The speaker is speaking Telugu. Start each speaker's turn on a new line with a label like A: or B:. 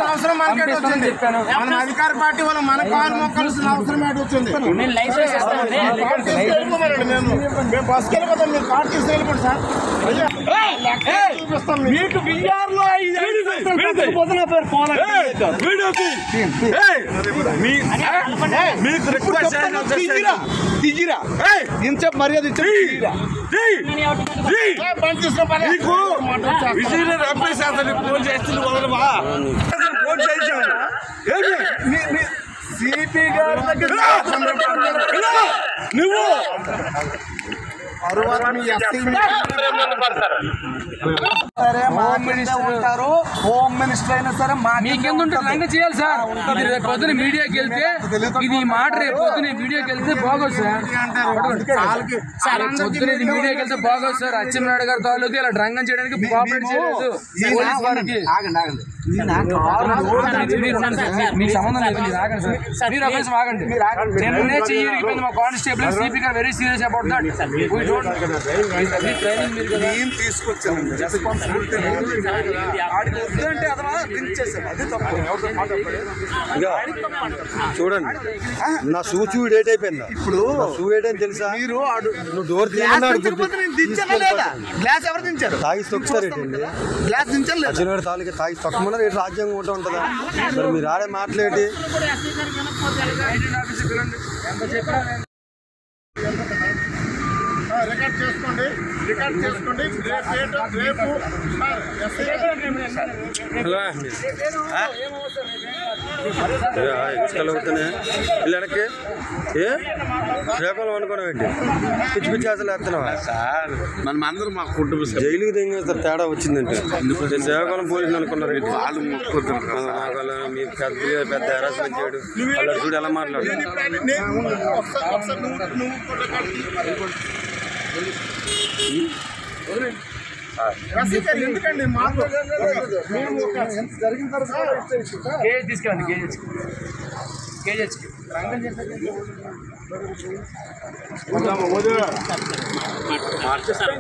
A: అవసరం మనకేట్ వచ్చింది. మన అధికార పార్టీ వాళ్ళు మన కాలు మొక్కాల్సిన అవసరం ఏంటి వచ్చింది? మేము బస్కి వెళ్ళిపోతాం, మీరు కార్డు తీసుకెళ్ళిపోండి సార్. చూపిస్తాం మీకు బిఆర్లో ఇంత మర్యాద ఫోన్ చేస్తుంది ఫోన్ చేశాను సిపి గారి దగ్గర నువ్వు హోమ్ మినిస్టర్ అయినా సరే
B: మీకెందుంటే చేయాలి సార్. ఇది రేపు పొద్దున మీడియాకి వెళ్తే ఇది మాట రేపు పొద్దున మీడియాకి వెళ్తే బాగోదు సార్. పొద్దున ఇది మీడియాకి వెళ్తే బాగోదు సార్. అచ్చెన్నాయుడు గారి తాలూకు ఇలా డ్రంగం చేయడానికి కోఆపరేట్ చేయలేదు పోలీస్ వారికి. మీకు సంబంధం లేదు, మీరు ఆగండి సార్. మీరు అభ్యాసం ఆగండి. నిన్నే చెయ్యిపోయింది మా కానిస్టేబుల్. సిపి గారు very serious about that. Training మీరు
A: తీసుకొచ్చాను
C: చూడండి, నా షూ డేట్ అయిపోయిందా? ఇప్పుడు షూ డేట్ అని తెలుసా? మీరు నువ్వు డోర్
A: గ్లాస్ ఎవరు దించారు?
C: తాగి తొక్కుతారేంటి?
A: గ్లాస్ దించారు
C: అచ్చెన్నాయుడు తాలూకా తాగి తొక్కమన్నారు. ఏంటి రాజ్యాంగం ఉంటూ ఉంటుందా? మరి మీరు ఆడే మాట్లాడి
A: రికార్డ్ చేసుకోండి. రేపు
C: ఇసుకలు అవుతున్నాయి వెనక్కి శ్రీకాకుళం అనుకోవడం ఏంటి? పిచ్చి పిచ్చి అసలు వేస్తున్నావా
A: సార్? మనం అందరూ మా కుటుంబ
C: జైలుకి దిగేస్తారు. తేడా వచ్చిందంటే శ్రీకాకుళం పోలీసులు అనుకున్నారు.
A: వాళ్ళు
C: మీ పెద్ద హెరాస్మెంట్ చేయడు. వాళ్ళు చూడు ఎలా మాట్లాడు.
A: ఎందుకండి జరిగిన తర్వాత
B: తీసుకెళ్ళండి కేజీహెచ్కి.
A: మార్చేస్తారు.